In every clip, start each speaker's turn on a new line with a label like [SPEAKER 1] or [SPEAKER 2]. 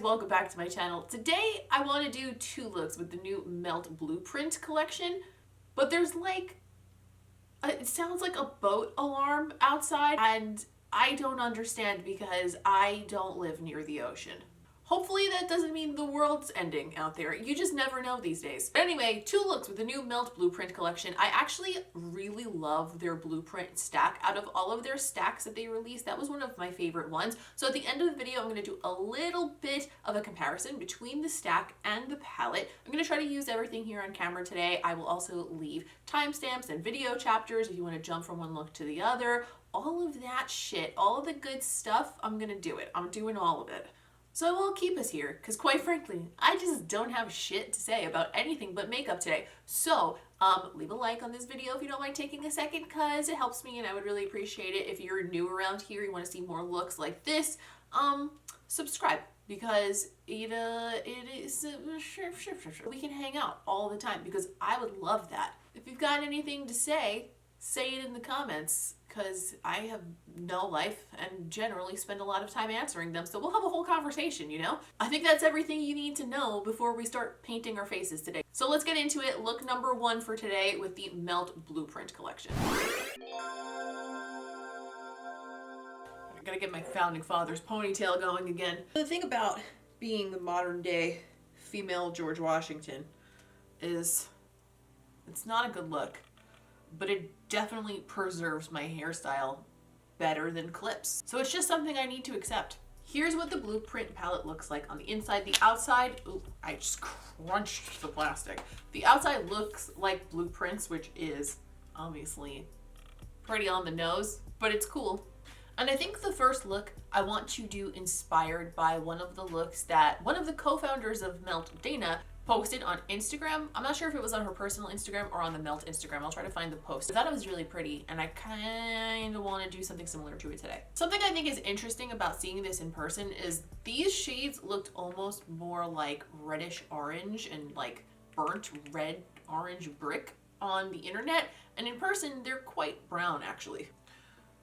[SPEAKER 1] welcome back to my channel. Today I want to do two looks with the new Melt Blueprint collection, but there's like, it sounds like a boat alarm outside and I don't understand because I don't live near the ocean. Hopefully that doesn't mean the world's ending out there. You just never know these days. But anyway, two looks with the new Melt Blueprint collection. I actually really love their blueprint stack. Out of all of their stacks that they released, that was one of my favorite ones. So at the end of the video, I'm going to do a little bit of a comparison between the stack and the palette. I'm going to try to use everything here on camera today. I will also leave timestamps and video chapters if you want to jump from one look to the other. All of that shit, all of the good stuff, I'm going to do it. I'm doing all of it. So I won't keep us here, because quite frankly, I just don't have shit to say about anything but makeup today. So, leave a like on this video if you don't mind taking a second, because it helps me and I would really appreciate it. If you're new around here, you want to see more looks like this, subscribe, because it is, we can hang out all the time, because I would love that. If you've got anything to say it in the comments, because I have no life and generally spend a lot of time answering them, so we'll have a whole conversation, you know? I think that's everything you need to know before we start painting our faces today. So let's get into it. Look number one for today with the Melt Blueprint collection. I gotta get my founding father's ponytail going again. The thing about being the modern day female George Washington is it's not a good look, but it definitely preserves my hairstyle better than clips. So it's just something I need to accept. Here's what the blueprint palette looks like on the inside. The outside, ooh, I just crunched the plastic. The outside looks like blueprints, which is obviously pretty on the nose, but it's cool. And I think the first look I want to do inspired by one of the looks that one of the co-founders of Melt, Dana, posted on Instagram. I'm not sure if it was on her personal Instagram or on the Melt Instagram. I'll try to find the post. I thought it was really pretty and I kind of want to do something similar to it today. Something I think is interesting about seeing this in person is these shades looked almost more like reddish orange and like burnt red orange brick on the internet, and in person they're quite brown actually.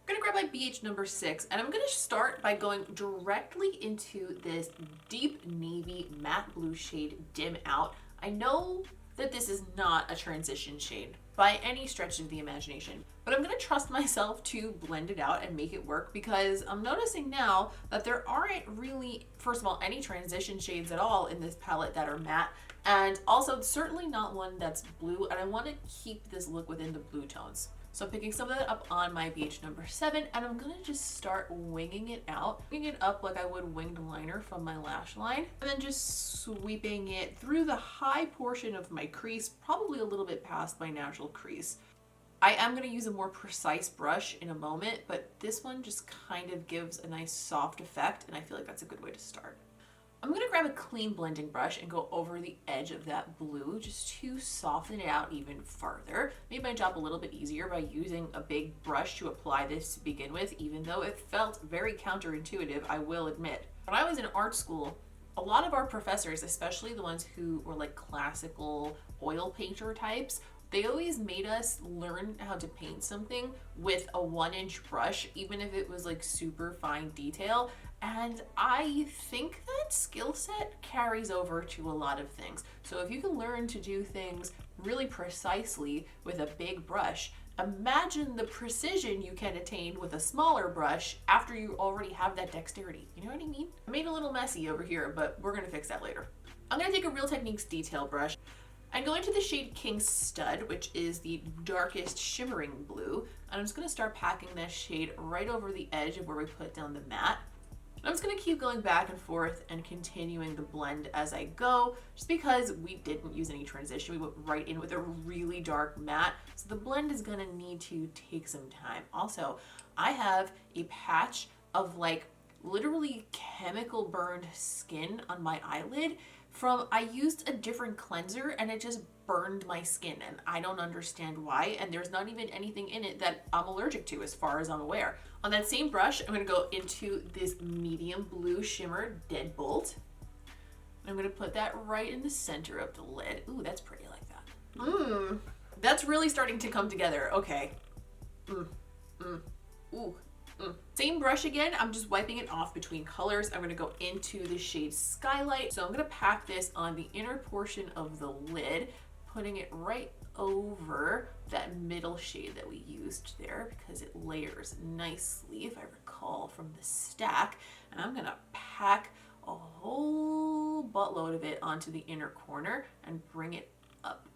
[SPEAKER 1] I'm gonna grab my BH number 6 and I'm gonna start by going directly into this deep navy matte blue shade Dim Out. I know that this is not a transition shade by any stretch of the imagination, but I'm gonna trust myself to blend it out and make it work, because I'm noticing now that there aren't really, first of all, any transition shades at all in this palette that are matte, and also certainly not one that's blue, and I want to keep this look within the blue tones. So I'm picking some of that up on my BH number 7 and I'm gonna just start winging it out. Winging it up like I would winged liner from my lash line. And then just sweeping it through the high portion of my crease, probably a little bit past my natural crease. I am gonna use a more precise brush in a moment, but this one just kind of gives a nice soft effect and I feel like that's a good way to start. I'm gonna grab a clean blending brush and go over the edge of that blue just to soften it out even further. Made my job a little bit easier by using a big brush to apply this to begin with, even though it felt very counterintuitive, I will admit. When I was in art school, a lot of our professors, especially the ones who were like classical oil painter types, they always made us learn how to paint something with a 1-inch brush, even if it was like super fine detail. And I think that skill set carries over to a lot of things. So if you can learn to do things really precisely with a big brush, imagine the precision you can attain with a smaller brush after you already have that dexterity. You know what I mean? I made it a little messy over here, but we're gonna fix that later. I'm gonna take a Real Techniques detail brush and go into the shade King Stud, which is the darkest shimmering blue. And I'm just gonna start packing that shade right over the edge of where we put down the matte. I'm just gonna keep going back and forth and continuing the blend as I go, just because we didn't use any transition. We went right in with a really dark matte, so the blend is gonna need to take some time. Also, I have a patch of like literally chemical burned skin on my eyelid from, I used a different cleanser and it just burned my skin and I don't understand why, and there's not even anything in it that I'm allergic to as far as I'm aware. On that same brush, I'm gonna go into this medium blue shimmer Deadbolt. I'm gonna put that right in the center of the lid. Ooh, that's pretty like that. That's really starting to come together. Okay. Ooh. Same brush again, I'm just wiping it off between colors. I'm gonna go into the shade Skylight. So I'm gonna pack this on the inner portion of the lid, putting it right over that middle shade that we used there because it layers nicely, if I recall from the stack. And I'm gonna pack a whole buttload of it onto the inner corner and bring it up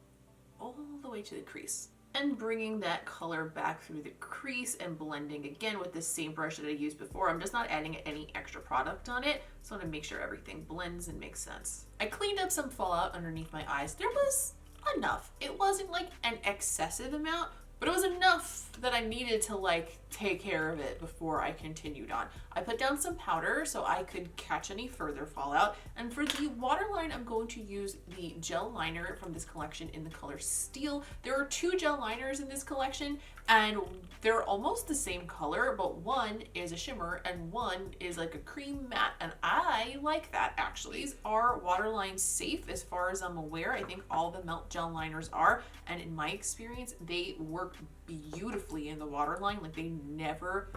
[SPEAKER 1] all the way to the crease. And bringing that color back through the crease and blending again with the same brush that I used before. I'm just not adding any extra product on it. So I want to make sure everything blends and makes sense. I cleaned up some fallout underneath my eyes. There was enough. It wasn't like an excessive amount, but it was enough that I needed to like take care of it before I continued on. I put down some powder so I could catch any further fallout. And for the waterline, I'm going to use the gel liner from this collection in the color Steel. There are 2 gel liners in this collection and they're almost the same color, but one is a shimmer and one is like a cream matte, and I like that actually. These are waterline safe as far as I'm aware. I think all the Melt gel liners are, and in my experience, they work beautifully in the waterline. Like they never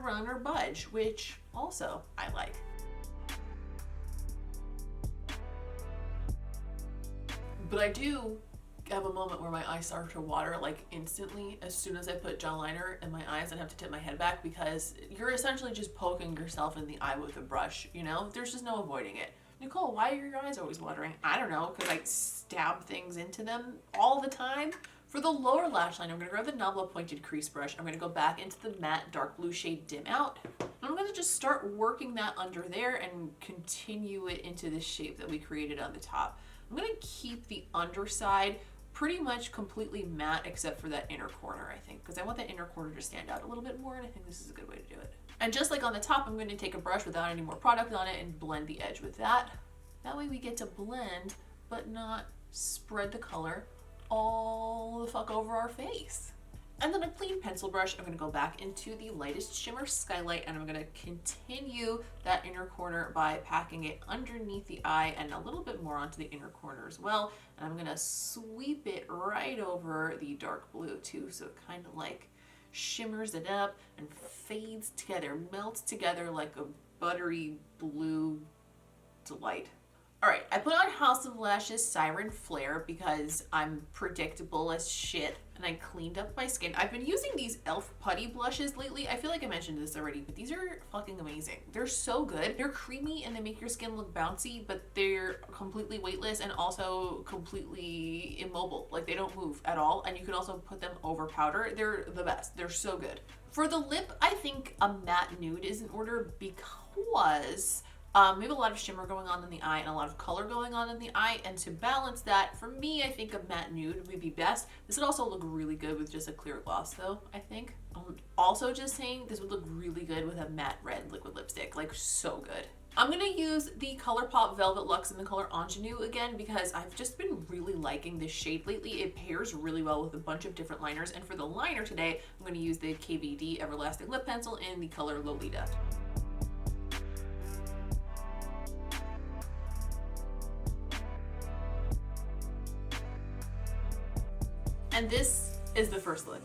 [SPEAKER 1] run or budge, which also I like. But I do have a moment where my eyes start to water like instantly as soon as I put gel liner in my eyes and have to tip my head back, because you're essentially just poking yourself in the eye with a brush, you know? There's just no avoiding it. Nicole, why are your eyes always watering? I don't know, because I stab things into them all the time. For the lower lash line, I'm going to grab the NABLA pointed crease brush. I'm going to go back into the matte dark blue shade Dim Out. I'm going to just start working that under there and continue it into the shape that we created on the top. I'm going to keep the underside pretty much completely matte except for that inner corner, I think, because I want that inner corner to stand out a little bit more, and I think this is a good way to do it. And just like on the top, I'm going to take a brush without any more product on it and blend the edge with that. That way we get to blend but not spread the color all the fuck over our face. And then a clean pencil brush, I'm going to go back into the lightest shimmer Skylight, and I'm going to continue that inner corner by packing it underneath the eye and a little bit more onto the inner corner as well. And I'm going to sweep it right over the dark blue too, so it kind of like shimmers it up and fades together, melts together like a buttery blue delight. Alright, I put on House of Lashes Siren Flare because I'm predictable as shit and I cleaned up my skin. I've been using these e.l.f. putty blushes lately. I feel like I mentioned this already, but these are fucking amazing. They're so good. They're creamy and they make your skin look bouncy, but they're completely weightless and also completely immobile. Like they don't move at all, and you can also put them over powder. They're the best. They're so good. For the lip, I think a matte nude is in order because we have a lot of shimmer going on in the eye and a lot of color going on in the eye, and to balance that, for me, I think a matte nude would be best. This would also look really good with just a clear gloss though, I think. I'm also just saying this would look really good with a matte red liquid lipstick, like so good. I'm gonna use the ColourPop Velvet Luxe in the color Ingenue again because I've just been really liking this shade lately. It pairs really well with a bunch of different liners, and for the liner today, I'm gonna use the KVD Everlasting Lip Pencil in the color Lolita. And this is the first look.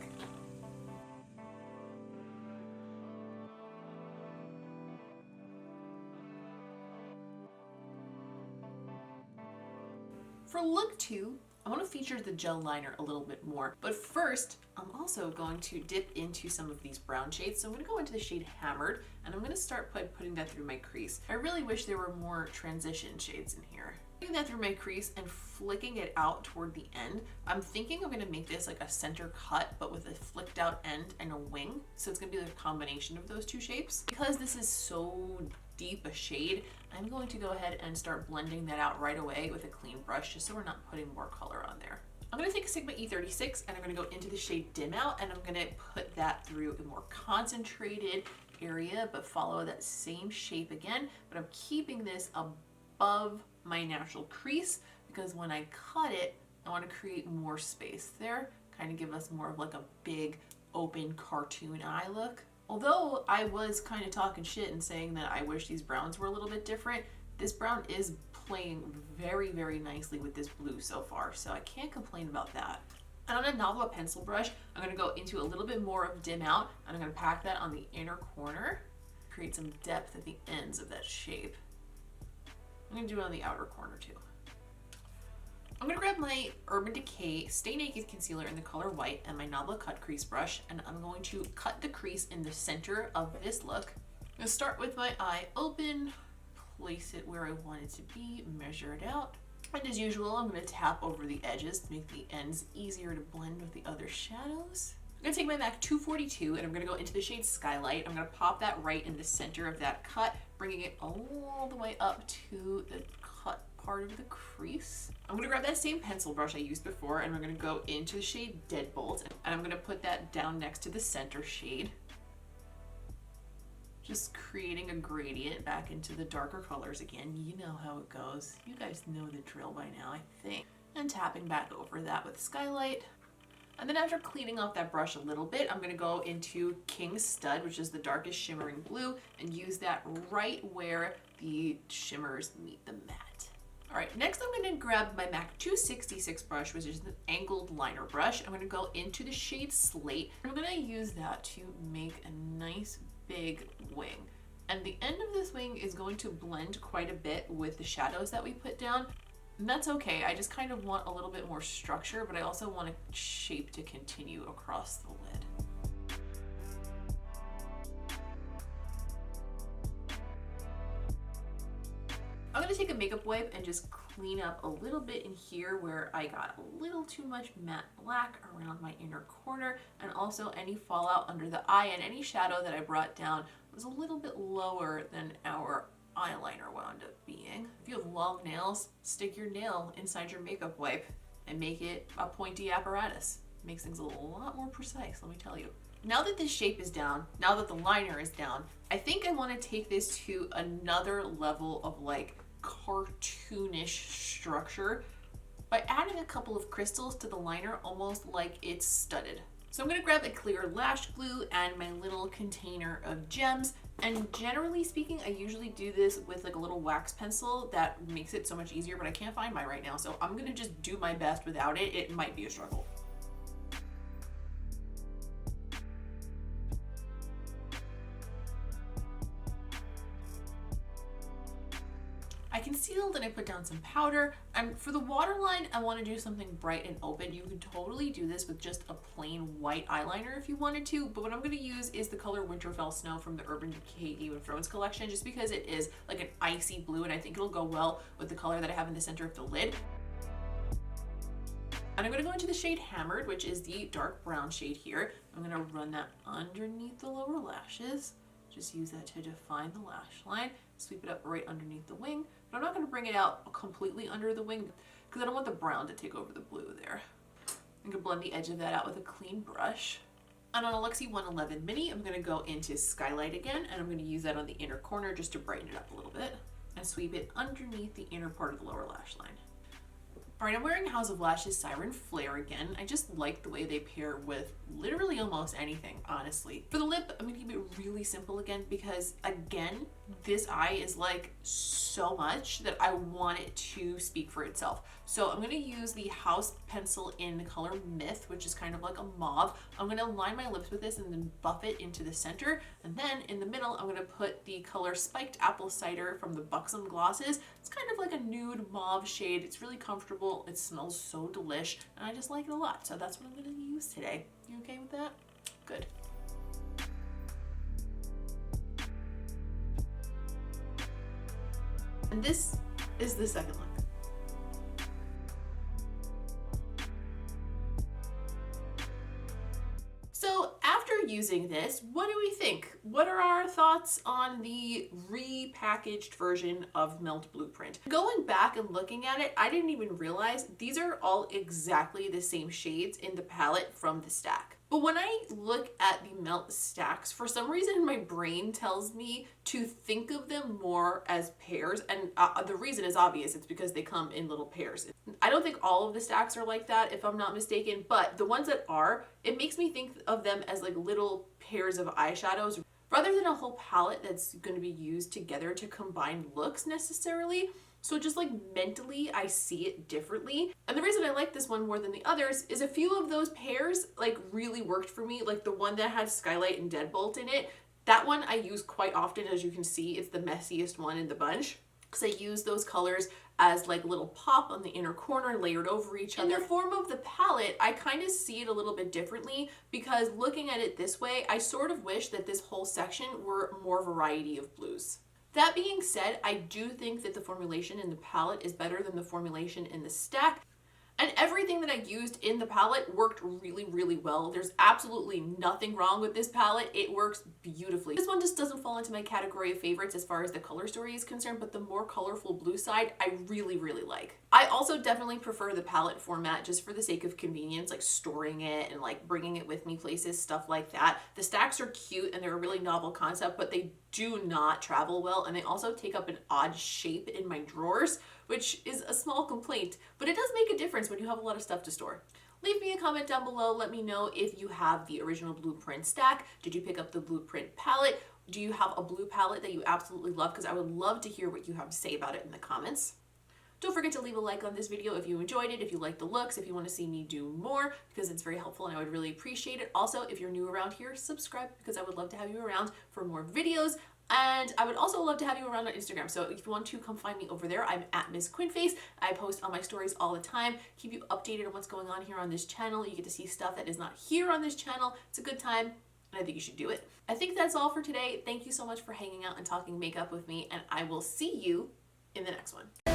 [SPEAKER 1] For look 2, I want to feature the gel liner a little bit more, but first I'm also going to dip into some of these brown shades. So I'm going to go into the shade Hammered, and I'm going to start by putting that through my crease. I really wish there were more transition shades in here. Putting that through my crease and flicking it out toward the end. I'm thinking I'm going to make this like a center cut, but with a flicked out end and a wing. So it's going to be like a combination of those two shapes. Because this is so deep a shade, I'm going to go ahead and start blending that out right away with a clean brush, just so we're not putting more color on there. I'm going to take Sigma E36 and I'm going to go into the shade Dim Out, and I'm going to put that through a more concentrated area, but follow that same shape again. But I'm keeping this above my natural crease because when I cut it, I want to create more space there, kind of give us more of like a big open cartoon eye look. Although I was kind of talking shit and saying that I wish these browns were a little bit different, this brown is playing very, very nicely with this blue so far, so I can't complain about that. And on a NABLA pencil brush, I'm going to go into a little bit more of dim out, and I'm going to pack that on the inner corner, create some depth at the ends of that shape. I'm going to do it on the outer corner too. I'm going to grab my Urban Decay Stay Naked Concealer in the color white and my NABLA cut crease brush, and I'm going to cut the crease in the center of this look. I'm going to start with my eye open, place it where I want it to be, measure it out. And as usual, I'm going to tap over the edges to make the ends easier to blend with the other shadows. I'm going to take my MAC 242 and I'm going to go into the shade Skylight. I'm going to pop that right in the center of that cut, bringing it all the way up to the cut part of the crease. I'm going to grab that same pencil brush I used before and we're going to go into the shade Deadbolt, and I'm going to put that down next to the center shade. Just creating a gradient back into the darker colors again. You know how it goes. You guys know the drill by now, I think. And tapping back over that with Skylight. And then after cleaning off that brush a little bit, I'm gonna go into King Stud, which is the darkest shimmering blue, and use that right where the shimmers meet the matte. All right, next I'm gonna grab my MAC 266 brush, which is an angled liner brush. I'm gonna go into the shade Slate, and I'm gonna use that to make a nice big wing. And the end of this wing is going to blend quite a bit with the shadows that we put down. And that's okay. I just kind of want a little bit more structure, but I also want a shape to continue across the lid. I'm gonna take a makeup wipe and just clean up a little bit in here where I got a little too much matte black around my inner corner, and also any fallout under the eye, and any shadow that I brought down was a little bit lower than our eyeliner wound up being. If you have long nails, stick your nail inside your makeup wipe and make it a pointy apparatus. It makes things a lot more precise, let me tell you. Now that this shape is down, now that the liner is down, I think I want to take this to another level of like cartoonish structure by adding a couple of crystals to the liner, almost like it's studded. So I'm going to grab a clear lash glue and my little container of gems, and generally speaking I usually do this with like a little wax pencil that makes it so much easier, but I can't find mine right now, so I'm going to just do my best without it. It might be a struggle. I concealed and I put down some powder, and for the waterline I want to do something bright and open. You could totally do this with just a plain white eyeliner if you wanted to, but what I'm going to use is the color Winterfell Snow from the Urban Decay Game of Thrones collection, just because it is like an icy blue and I think it'll go well with the color that I have in the center of the lid. And I'm going to go into the shade Hammered, which is the dark brown shade here. I'm going to run that underneath the lower lashes. Just use that to define the lash line. Sweep it up right underneath the wing. But I'm not going to bring it out completely under the wing because I don't want the brown to take over the blue there. I'm going to blend the edge of that out with a clean brush. And on a Luxie 111 Mini, I'm going to go into Skylight again, and I'm going to use that on the inner corner just to brighten it up a little bit and sweep it underneath the inner part of the lower lash line. Alright, I'm wearing House of Lashes Siren Flare again. I just like the way they pair with literally almost anything, honestly. For the lip, I'm going to keep it really simple again because, again, this eye is like so much that I want it to speak for itself. So I'm going to use the House pencil in the color Myth, which is kind of like a mauve. I'm going to line my lips with this and then buff it into the center. And then in the middle, I'm going to put the color Spiked Apple Cider from the BUXOM glosses. It's kind of like a nude mauve shade. It's really comfortable. It smells so delish, and I just like it a lot. So that's what I'm going to use today. You okay with that? Good. And this is the second look. So after using this, what do we think? What are our thoughts on the repackaged version of Melt Blueprint? Going back and looking at it, I didn't even realize these are all exactly the same shades in the palette from the stack. But when I look at the Melt stacks, for some reason my brain tells me to think of them more as pairs, and the reason is obvious. It's because they come in little pairs. I don't think all of the stacks are like that, if I'm not mistaken, but the ones that are, it makes me think of them as like little pairs of eyeshadows rather than a whole palette that's going to be used together to combine looks necessarily. So just like mentally, I see it differently. And the reason I like this one more than the others is a few of those pairs like really worked for me. Like the one that had Skylight and Deadbolt in it, that one I use quite often. As you can see, it's the messiest one in the bunch because I use those colors as like a little pop on the inner corner layered over each other. In the form of the palette, I kind of see it a little bit differently because looking at it this way, I sort of wish that this whole section were more variety of blues. That being said, I do think that the formulation in the palette is better than the formulation in the stack. And everything that I used in the palette worked really, really well. There's absolutely nothing wrong with this palette. It works beautifully. This one just doesn't fall into my category of favorites as far as the color story is concerned, but the more colorful blue side, I really, really like. I also definitely prefer the palette format just for the sake of convenience, like storing it and like bringing it with me places, stuff like that. The stacks are cute and they're a really novel concept, but they do not travel well, and they also take up an odd shape in my drawers, which is a small complaint, but it does make a difference when you have a lot of stuff to store. Leave me a comment down below. Let me know if you have the original blueprint stack. Did you pick up the blueprint palette? Do you have a blue palette that you absolutely love? Because I would love to hear what you have to say about it in the comments. Don't forget to leave a like on this video if you enjoyed it, if you like the looks, if you want to see me do more, because it's very helpful and I would really appreciate it. Also, if you're new around here, subscribe because I would love to have you around for more videos. And I would also love to have you around on Instagram. So if you want to, come find me over there. I'm at Miss Quinface. I post on my stories all the time, keep you updated on what's going on here on this channel. You get to see stuff that is not here on this channel. It's a good time, and I think you should do it. I think that's all for today. Thank you so much for hanging out and talking makeup with me, and I will see you in the next one.